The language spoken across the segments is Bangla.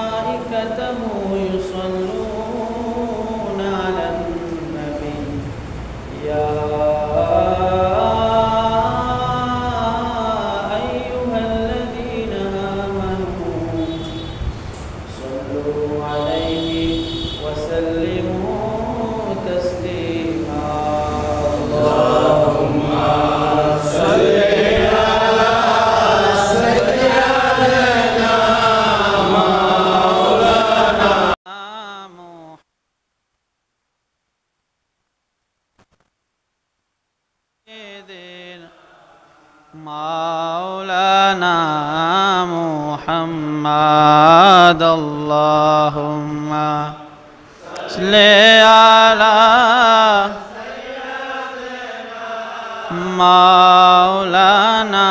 وملائكته يصلون على النبي يا أيها الذين آمنوا صلوا عليه وسلموا تسليما اللهم صل مولانا محمد اللهم صل على مولانا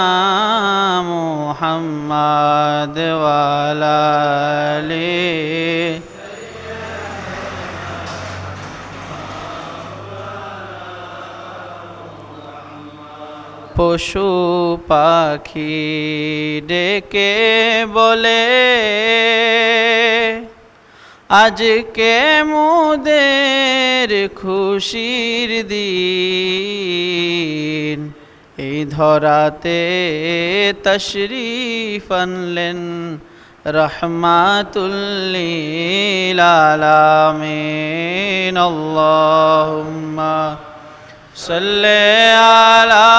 محمد وعلى آله পশু পাখি ডেকে বলে আজকে মোদের খুশির দিন এই ধরাতে তশরিফ আনলেন রহমাতুল লিল আলামিন আল্লাহুম্মা সাল্লি আলা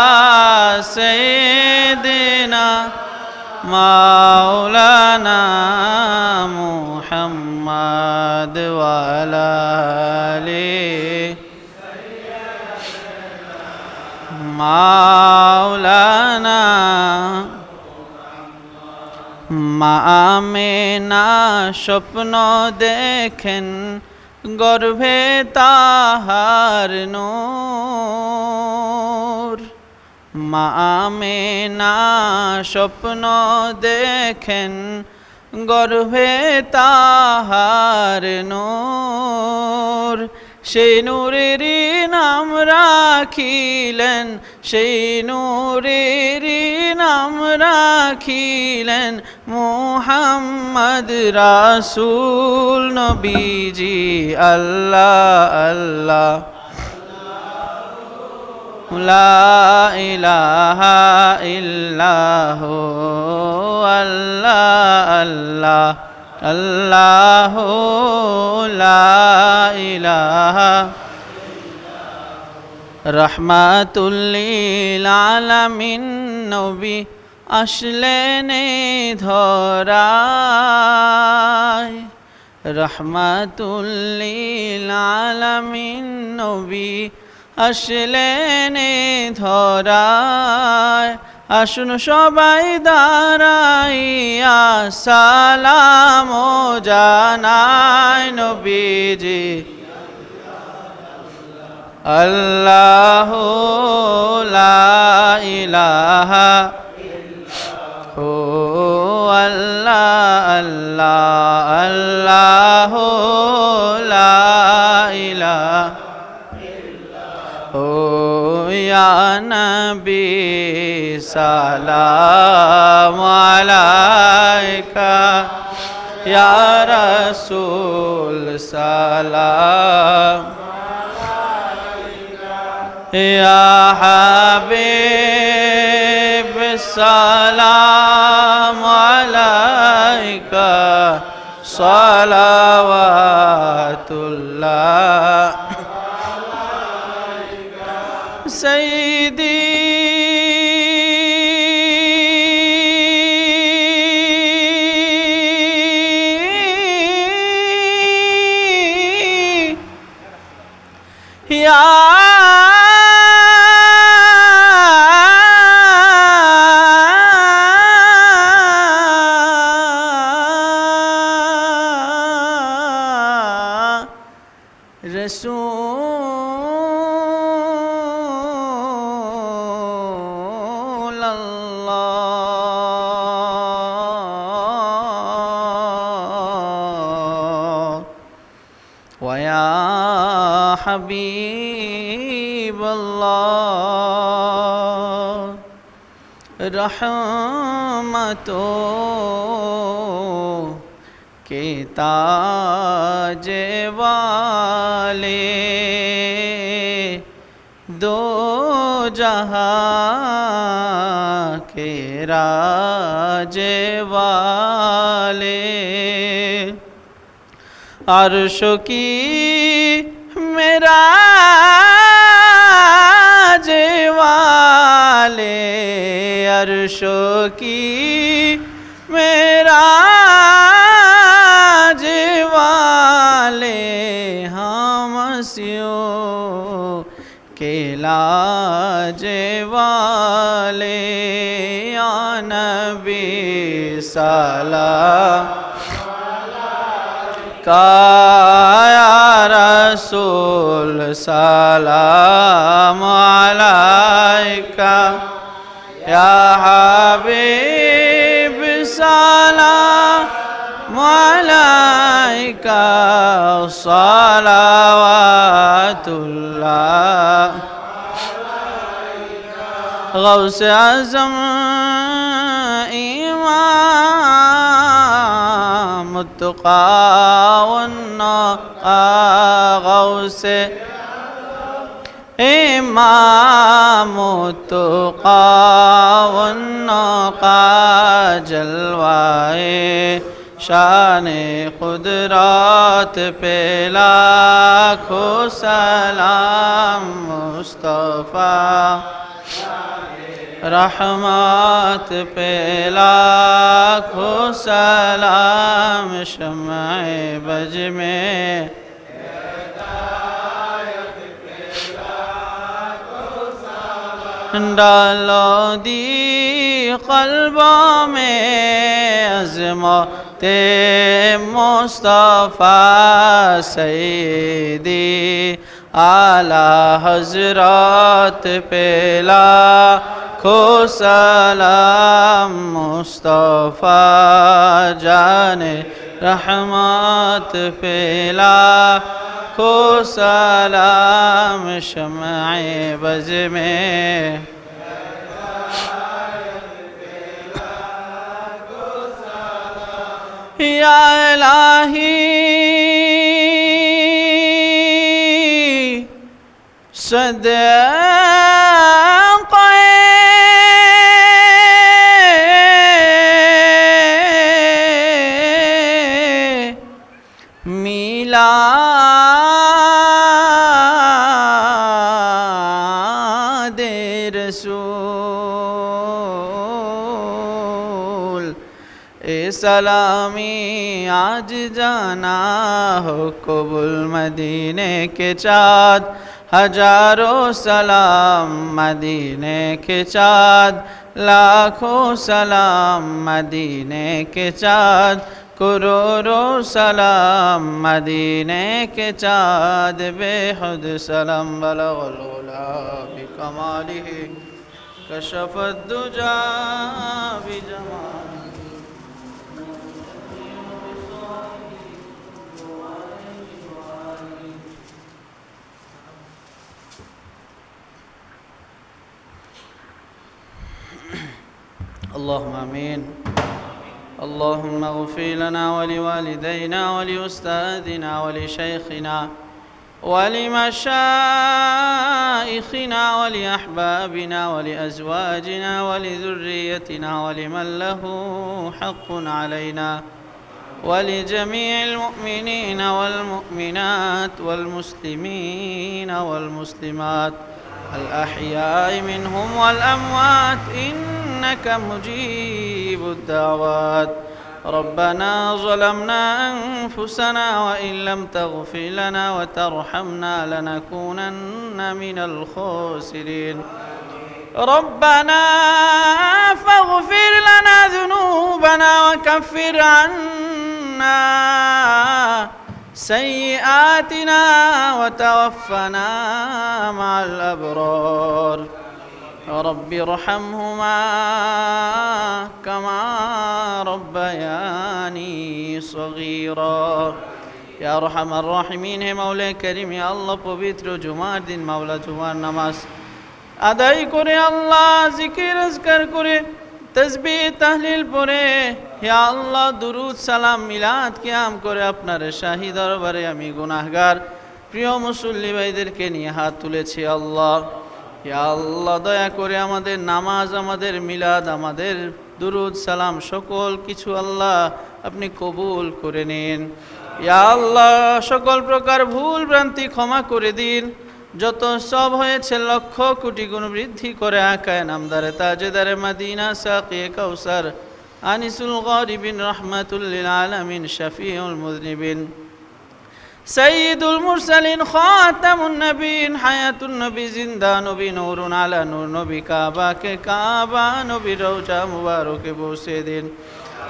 সাইয়্যিদিনা মাওলানা মুহাম্মদ ওয়া আলা আলিহি মাওলানা মা আমিনা স্বপ্ন দেখেন গর্ভে তাহার নূর মা আমিনা স্বপ্ন দেখেন গর্ভে তাহার নূর সেই নূরেরই নাম রাখিলেন সেই নূরেরই নাম রাখিলেন মুহাম্মদ রাসূল নবীজি আল্লাহ আল্লাহ লা ইলাহা ইল্লাহু আল্লাহ আল্লাহ আল্লাহু লা ইলাহা রহমাতুল লিল আলামিন নবী আসলেন ধরায় রহমাতুল লিল আলামিন নবী আসলেন ধরায় আসুন সবাই দাঁড়াইয়া সালাম জানাই নবীজি আল্লাহু লা ইলাহা হু আল্লাহ আল্লাহ আল্লাহু লা ইলাহা ও ইয়া নবী সালাম আলাইকা ইয়া রাসূল সালাম ইয়া হাবিব সালাম আলাইকা সালাওয়াতুল্লাহ سيدي يا رسول الله ويا حبيب الله रहमतों के ताज वाले, दो जहां के राज वाले, अर्श की मेराज वाले, अर्श की मेराज वाले, हमसियों के लाज वाले, या नबी सलाम या रसूल सलाम अलैका, या हबीब सलाम अलैका, सलावतुल्लाह गौस आज़म इमाम मुत्तक़ा वन्नक़ा, गौस इमाम मुत्तक़ा वन्नक़ा, जलवाए शान कुदरत पे लाखों सलाम, मुस्तफ़ा रहमत पे लाखों सलाम, शम्अ-ए बज़ में डालो दी क़ल्बों में अज़मते मुस्तफ़ा, सय्यदी आला हज़रत पे लाखों सलाम, मुस्तफ़ा जाने रहमत पे लाखों सलाम, शम्अ-ए बज़ में या इलाही सदक़े मीलादे रसूल, ए सलामी आज जाना हो कबूल मदीने के चाँद, हजारों सलाम मदीने के चाँद, लाखों सलाम मदीने के चाँद, करोड़ों सलाम मदीने के चाँद, बेहुद सलाम बलगल उला बिकमालिही, कशफत दुजा बिजमालिही। اللهم آمين। اللهم اغفر لنا ولوالدينا ولأستاذنا ولشيخنا ولمشايخنا ولأحبابنا ولأزواجنا ولذريتنا ولمن له حق علينا ولجميع المؤمنين والمؤمنات والمسلمين والمسلمات الأحياء منهم والأموات، إنك مجيب الدعوات. ربنا ظلمنا أنفسنا وإن لم تغفر لنا وترحمنا لنكونن من الخاسرين. ربنا فاغفر لنا ذنوبنا وكفر عنا سيئاتنا وتوفنا مع الأبرار. رب ارحمهما كما ربياني صغيرا. या अरहमर राहिमीन है मौला करीम, या अल्लाह पवित्र जुमार दिन मौला जुमार नमाज আদায় করে আল্লাহ জিকির আজকার করে তাসবিহ তাহলিল পড়ে হে আল্লাহ দুরুদ সালাম মিলাদ কিয়াম করে আপনার শাহী দরবারে আমি গুনাহগার প্রিয় মুসল্লি ভাইদেরকে নিয়ে হাত তুলেছি আল্লাহ। হে আল্লাহ দয়া করে আমাদের নামাজ, আমাদের মিলাদ, আমাদের দুরুদ সালাম সকল কিছু আল্লাহ আপনি কবুল করে নিন। ইয়া আল্লাহ সকল প্রকার ভুল ভ্রান্তি ক্ষমা করে দিন। যত সব হয়েছে লক্ষ কোটি গুণ বৃদ্ধি করে আকায় নামদারে তাজেদারে মদিনা সাকিয়ে কাউসার আনিসুল গরিবিন রহমাতুল লিল আলামিন শফিউল মুযনিবিন সৈয়দুল মুরসালিন খাতামুন নবীন হায়াতুন নবী জিন্দা নবী নূরুন আলা নূর নবী কাবা কে কাবা নবী রওজা মুবারকে বসে দিন।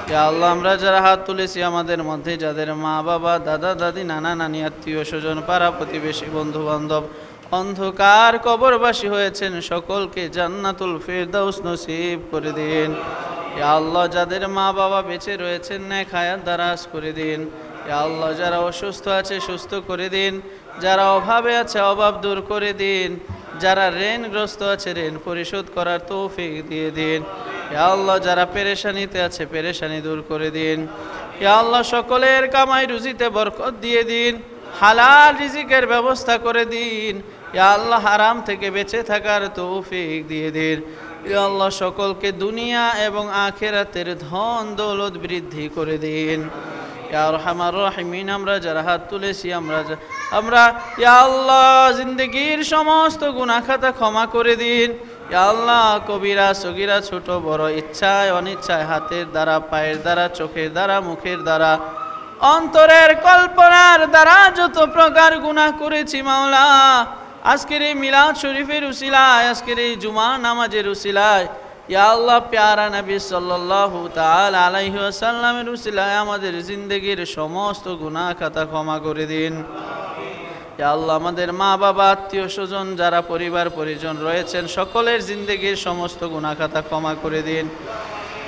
ইয়া আল্লাহ আমরা যারা হাত তুলেছি আমাদের মধ্যে যাদের মা বাবা দাদা দাদি নানা নানি আত্মীয় স্বজন পাড়া প্রতিবেশী বন্ধু বান্ধব অন্ধকার কবরবাসী হয়েছেন সকলকে জান্নাতুল ফিরদাউস নসিব করে দিন। ইয়া আল্লাহ যাদের মা বাবা বেঁচে রয়েছেন নেক হায়াত দারাজ করে দিন। ইয়া আল্লাহ যারা অসুস্থ আছে সুস্থ করে দিন, যারা অভাবে আছে অভাব দূর করে দিন, যারা ঋণগ্রস্ত আছে ঋণ পরিশোধ করার তৌফিক দিয়ে দিন। ইয়া আল্লাহ যারা পেরেশানিতে আছে পেরেশানি দূর করে দিন। ইয়া আল্লাহ সকলের কামাই রুজিতে বরকত দিয়ে দিন, হালাল রিজিকের ব্যবস্থা করে দিন। ইয়া আল্লাহ হারাম থেকে বেঁচে থাকার তৌফিক দিয়ে দিন। ইয়া আল্লাহ সকলকে দুনিয়া এবং আখিরাতের ধন দৌলত বৃদ্ধি করে দিন। ইয়া আরহামার রাহিমিন আমরা যারা হাত তুলেছি আমরা ইয়া আল্লাহ জিন্দগির সমস্ত গুনাহ খাতা ক্ষমা করে দিন। ইয়া আল্লাহ কবিরা সগীরা ছোট বড় ইচ্ছায় অনিচ্ছায় হাতের দ্বারা পায়ের দ্বারা চোখের দ্বারা মুখের দ্বারা অন্তরের কল্পনার দ্বারা যত প্রকার গুনাহ করেছি মাওলা আজকের এই মিলাদ শরীফের উসিলায় আজকের এই জুমা নামাজের উসিলায় ইয়া আল্লাহ প্যারা নবী সাল্লাল্লাহু তাআলা আলাইহি ওয়াসাল্লামের উসিলায় আমাদের জিন্দেগির সমস্ত গুনাহ খাতা ক্ষমা করে দিন। ইয়া আল্লাহ আমাদের মা বাবা আত্মীয় স্বজন যারা পরিবার পরিজন রয়েছেন সকলের জিন্দেগির সমস্ত গুনাহ খাতা ক্ষমা করে দিন।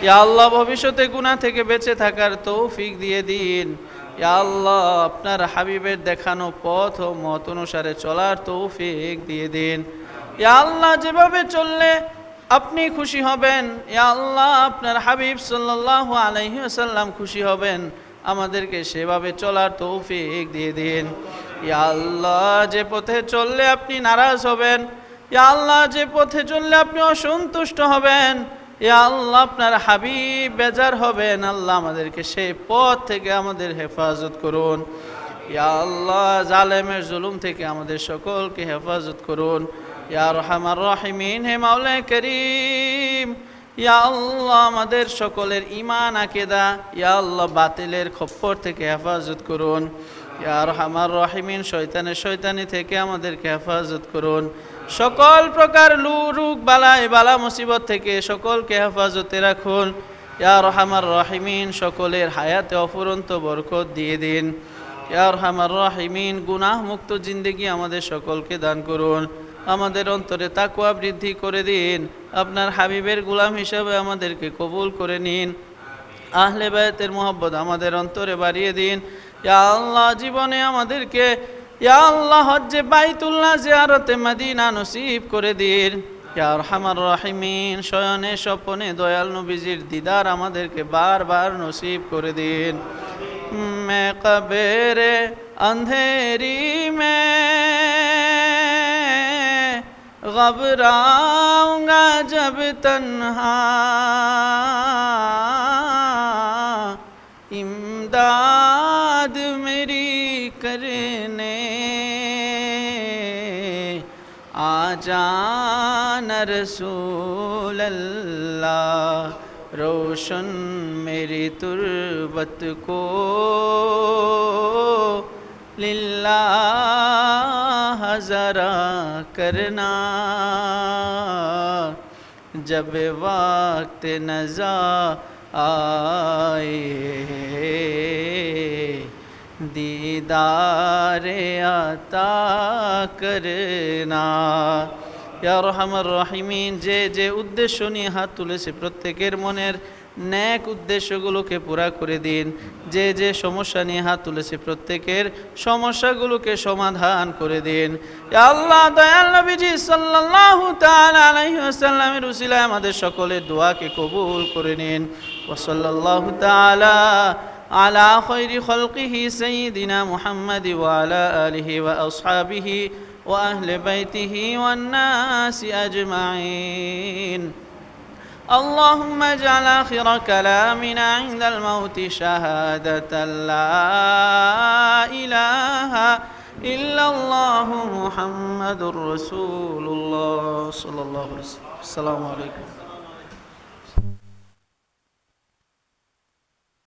ইয়া আল্লাহ ভবিষ্যতে গুনাহ থেকে বেঁচে থাকার তৌফিক দিয়ে দিন। ইয়া আল্লাহ আপনার হাবিবের দেখানো পথ ও মত অনুসারে চলার তৌফিক দিয়ে দিন। ইয়া আল্লাহ যেভাবে চললে আপনি খুশি হবেন, ইয়া আল্লাহ আপনার হাবিব সাল্লাল্লাহু আলাইহি ওয়াসাল্লাম খুশি হবেন, আমাদেরকে সেভাবে চলার তৌফিক দিয়ে দিন। ইয়া আল্লাহ যে পথে চললে আপনি নারাজ হবেন, ইয়া আল্লাহ যে পথে চললে আপনি অসন্তুষ্ট হবেন, ইয়া আল্লাহ আপনার হাবিব বেজার হবেন, আল্লাহ আমাদেরকে সেই পথ থেকে আমাদের হেফাজত করুন। ইয়া আল্লাহ জালেমের জুলুম থেকে আমাদের সকলকে হেফাজত করুন। ইয়া আরহামার রাহিমিন হে মাওলা করিম ইয়া আল্লাহ আমাদের সকলের ঈমান আকীদা ইয়া আল্লাহ বাতিলের খপ্পর থেকে হেফাজত করুন। ইয়া আরহামার রাহিমিন শয়তানি থেকে আমাদেরকে হেফাজত করুন। সকল প্রকার রোগ বালা মুসিবত থেকে সকলকে হেফাজতে রাখুন। ইয়া আরহামার রাহিমিন সকলের হায়াতে অফুরন্ত বরকত দিয়ে দিন। ইয়া আরহামার রাহিমিন গুনাহ মুক্ত জিন্দেগি আমাদের সকলকে দান করুন। আমাদের অন্তরে তাকওয়া বৃদ্ধি করে দিন। আপনার হাবিবের গোলাম হিসাবে আমাদেরকে কবুল করে নিন। আহলে বায়তের মহব্বত আমাদের অন্তরে বাড়িয়ে দিন। ইয়া আল্লাহ জীবনে আমাদেরকে ইয়া আল্লাহ হজ্জে বাইতুল্লাহ জিয়ারতে মদিনা নসিব করে দিন। ইয়া আরহামার রাহিমিন শয়নে স্বপনে দয়াল নবীজির দিদার আমাদেরকে বারবার নসিব করে দিন। मैं कब्र अंधेरी में घबराऊंगा जब तन्हा इमदाद मेरी करने आ जाना रसूल अल्लाह रोशन मेरी तुरबत को लिल्लाह ज़रा करना जब वक्त नज़ा आए दीदारे आता करना। ইয়া আরহামার রাহিমিন যে যে উদ্দেশ্য নিয়ে হাত তুলেছে প্রত্যেকের মনের নেক উদ্দেশ্যগুলোকে পুরা করে দিন। যে যে সমস্যা নিয়ে হাত তুলেছে প্রত্যেকের সমস্যাগুলোকে সমাধান করে দিন। ইয়া আল্লাহ, দয়াল নবীজি সাল্লাল্লাহু তাআলা আলাইহি ওয়াসাল্লামের উসিলায় আমাদের সকলের দোয়াকে কবুল করে নিন। ওয়া সাল্লাল্লাহু তাআলা আলা খায়রি খালকিহি সাইয়্যিদিনা মুহাম্মাদি ওয়া আলা আলিহি ওয়া আসহাবিহি ওয়া আহলি বাইতিহি ওয়ান নাসি আজমাইন। اللهم اجعل آخر كلامنا عند الموت شهادة لا إله إلا الله محمد رسول الله صلى الله عليه وسلم. السلام عليكم.